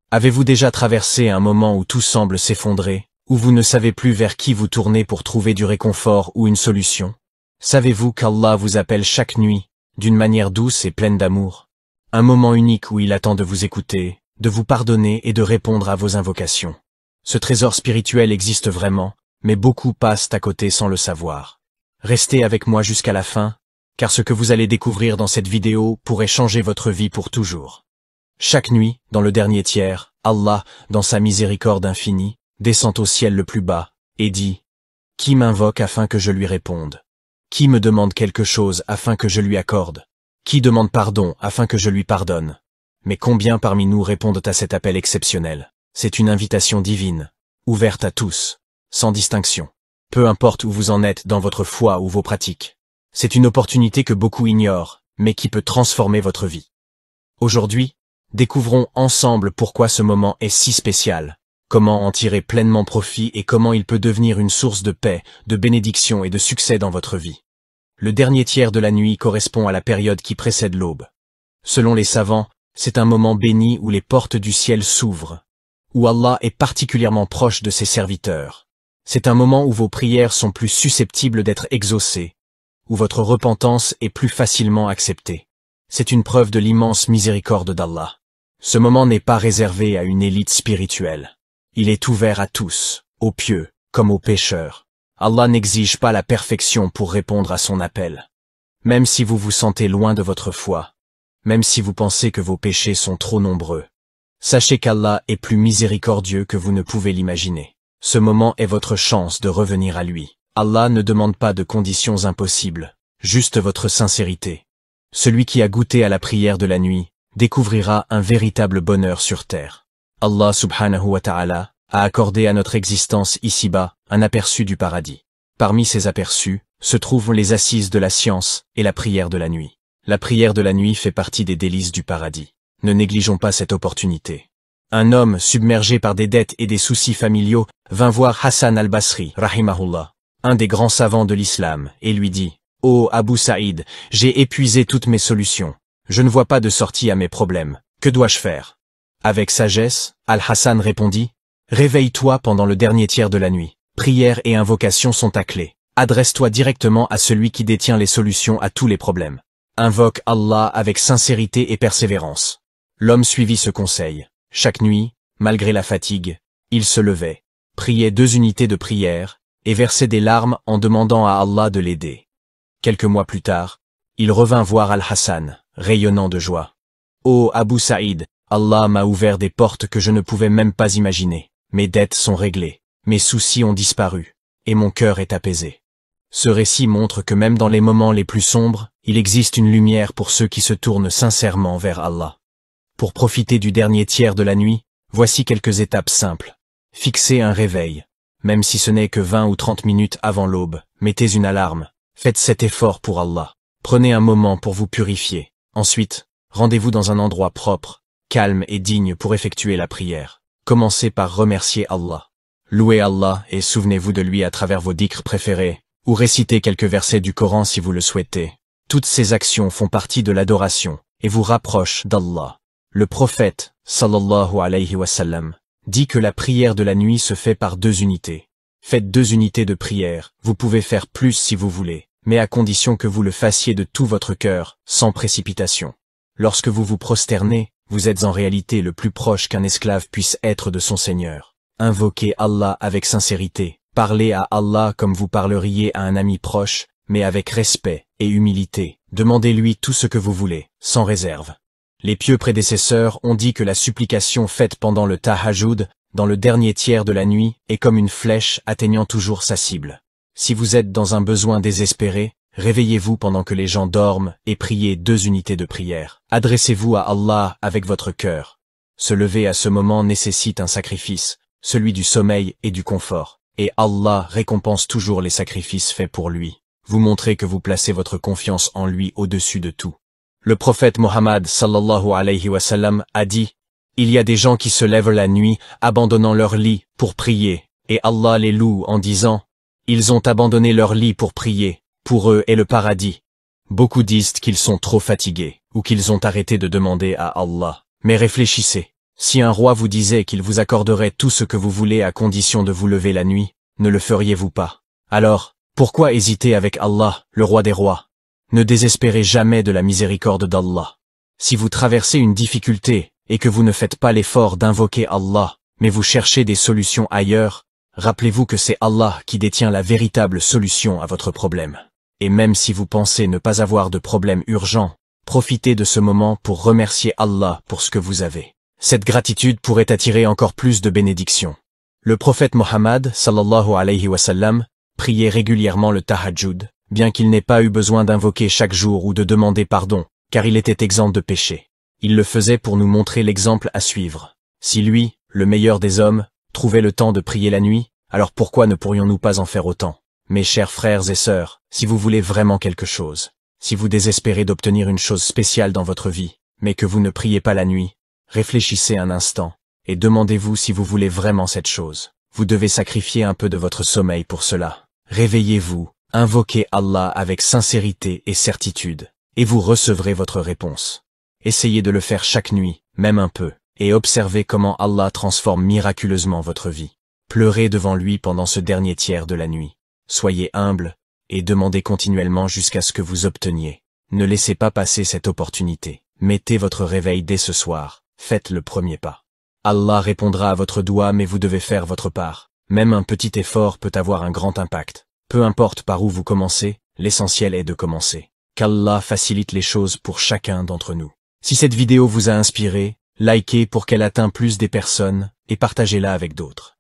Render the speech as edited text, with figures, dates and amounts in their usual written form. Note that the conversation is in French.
Avez-vous déjà traversé un moment où tout semble s'effondrer, où vous ne savez plus vers qui vous tourner pour trouver du réconfort ou une solution? Savez-vous qu'Allah vous appelle chaque nuit, d'une manière douce et pleine d'amour? Un moment unique où il attend de vous écouter, de vous pardonner et de répondre à vos invocations. Ce trésor spirituel existe vraiment, mais beaucoup passent à côté sans le savoir. Restez avec moi jusqu'à la fin, car ce que vous allez découvrir dans cette vidéo pourrait changer votre vie pour toujours. Chaque nuit, dans le dernier tiers, Allah, dans sa miséricorde infinie, descend au ciel le plus bas, et dit « Qui m'invoque afin que je lui réponde? Qui me demande quelque chose afin que je lui accorde? Qui demande pardon afin que je lui pardonne? » Mais combien parmi nous répondent à cet appel exceptionnel? C'est une invitation divine, ouverte à tous, sans distinction. Peu importe où vous en êtes dans votre foi ou vos pratiques. C'est une opportunité que beaucoup ignorent, mais qui peut transformer votre vie. Aujourd'hui, découvrons ensemble pourquoi ce moment est si spécial, comment en tirer pleinement profit et comment il peut devenir une source de paix, de bénédiction et de succès dans votre vie. Le dernier tiers de la nuit correspond à la période qui précède l'aube. Selon les savants, c'est un moment béni où les portes du ciel s'ouvrent, où Allah est particulièrement proche de ses serviteurs. C'est un moment où vos prières sont plus susceptibles d'être exaucées, où votre repentance est plus facilement acceptée. C'est une preuve de l'immense miséricorde d'Allah. Ce moment n'est pas réservé à une élite spirituelle. Il est ouvert à tous, aux pieux comme aux pécheurs. Allah n'exige pas la perfection pour répondre à son appel. Même si vous vous sentez loin de votre foi, même si vous pensez que vos péchés sont trop nombreux, sachez qu'Allah est plus miséricordieux que vous ne pouvez l'imaginer. Ce moment est votre chance de revenir à lui. Allah ne demande pas de conditions impossibles, juste votre sincérité. Celui qui a goûté à la prière de la nuit découvrira un véritable bonheur sur terre. Allah subhanahu wa ta'ala a accordé à notre existence ici-bas un aperçu du paradis. Parmi ces aperçus se trouvent les assises de la science et la prière de la nuit. La prière de la nuit fait partie des délices du paradis. Ne négligeons pas cette opportunité. Un homme submergé par des dettes et des soucis familiaux vint voir Hassan al-Basri, rahimahullah, un des grands savants de l'islam, et lui dit « Ô Abu Saïd, j'ai épuisé toutes mes solutions. Je ne vois pas de sortie à mes problèmes. Que dois-je faire ?» Avec sagesse, Al-Hassan répondit « Réveille-toi pendant le dernier tiers de la nuit. Prière et invocation sont ta clé. Adresse-toi directement à celui qui détient les solutions à tous les problèmes. Invoque Allah avec sincérité et persévérance. » L'homme suivit ce conseil. Chaque nuit, malgré la fatigue, il se levait, priait 2 unités de prière, et versait des larmes en demandant à Allah de l'aider. Quelques mois plus tard, il revint voir Al-Hassan, rayonnant de joie. « Ô Abu Saïd, Allah m'a ouvert des portes que je ne pouvais même pas imaginer. Mes dettes sont réglées, mes soucis ont disparu, et mon cœur est apaisé. » Ce récit montre que même dans les moments les plus sombres, il existe une lumière pour ceux qui se tournent sincèrement vers Allah. Pour profiter du dernier tiers de la nuit, voici quelques étapes simples. Fixez un réveil. Même si ce n'est que 20 ou 30 minutes avant l'aube, mettez une alarme. Faites cet effort pour Allah. Prenez un moment pour vous purifier. Ensuite, rendez-vous dans un endroit propre, calme et digne pour effectuer la prière. Commencez par remercier Allah. Louez Allah et souvenez-vous de lui à travers vos dhikrs préférés, ou récitez quelques versets du Coran si vous le souhaitez. Toutes ces actions font partie de l'adoration et vous rapprochent d'Allah. Le prophète, sallallahu alayhi wa sallam, dit que la prière de la nuit se fait par 2 unités. Faites 2 unités de prière, vous pouvez faire plus si vous voulez, mais à condition que vous le fassiez de tout votre cœur, sans précipitation. Lorsque vous vous prosternez, vous êtes en réalité le plus proche qu'un esclave puisse être de son Seigneur. Invoquez Allah avec sincérité, parlez à Allah comme vous parleriez à un ami proche, mais avec respect et humilité. Demandez-lui tout ce que vous voulez, sans réserve. Les pieux prédécesseurs ont dit que la supplication faite pendant le tahajjud, dans le dernier tiers de la nuit, est comme une flèche atteignant toujours sa cible. Si vous êtes dans un besoin désespéré, réveillez-vous pendant que les gens dorment et priez 2 unités de prière. Adressez-vous à Allah avec votre cœur. Se lever à ce moment nécessite un sacrifice, celui du sommeil et du confort, et Allah récompense toujours les sacrifices faits pour lui. Vous montrez que vous placez votre confiance en lui au-dessus de tout. Le prophète Mohammed sallallahu alayhi wa sallam a dit « Il y a des gens qui se lèvent la nuit, abandonnant leur lit pour prier, et Allah les loue en disant « Ils ont abandonné leur lit pour prier, pour eux est le paradis. » Beaucoup disent qu'ils sont trop fatigués, ou qu'ils ont arrêté de demander à Allah. Mais réfléchissez, Si un roi vous disait qu'il vous accorderait tout ce que vous voulez à condition de vous lever la nuit, ne le feriez-vous pas? Alors, pourquoi hésiter avec Allah, le roi des rois? Ne désespérez jamais de la miséricorde d'Allah. Si vous traversez une difficulté, et que vous ne faites pas l'effort d'invoquer Allah, mais vous cherchez des solutions ailleurs, rappelez-vous que c'est Allah qui détient la véritable solution à votre problème. Et même si vous pensez ne pas avoir de problème urgent, profitez de ce moment pour remercier Allah pour ce que vous avez. Cette gratitude pourrait attirer encore plus de bénédictions. Le prophète Mohammed, sallallahu alayhi wa sallam, priait régulièrement le tahajjud, bien qu'il n'ait pas eu besoin d'invoquer chaque jour ou de demander pardon, car il était exempt de péché. Il le faisait pour nous montrer l'exemple à suivre. Si lui, le meilleur des hommes, trouvait le temps de prier la nuit, alors pourquoi ne pourrions-nous pas en faire autant? Mes chers frères et sœurs, si vous voulez vraiment quelque chose, si vous désespérez d'obtenir une chose spéciale dans votre vie, mais que vous ne priez pas la nuit, réfléchissez un instant, et demandez-vous si vous voulez vraiment cette chose. Vous devez sacrifier un peu de votre sommeil pour cela. Réveillez-vous, invoquez Allah avec sincérité et certitude, et vous recevrez votre réponse. Essayez de le faire chaque nuit, même un peu, et observez comment Allah transforme miraculeusement votre vie. Pleurez devant lui pendant ce dernier tiers de la nuit. Soyez humble, et demandez continuellement jusqu'à ce que vous obteniez. Ne laissez pas passer cette opportunité. Mettez votre réveil dès ce soir, faites le premier pas. Allah répondra à votre doigt, mais vous devez faire votre part. Même un petit effort peut avoir un grand impact. Peu importe par où vous commencez, l'essentiel est de commencer. Qu'Allah facilite les choses pour chacun d'entre nous. Si cette vidéo vous a inspiré, likez pour qu'elle atteigne plus des personnes, et partagez-la avec d'autres.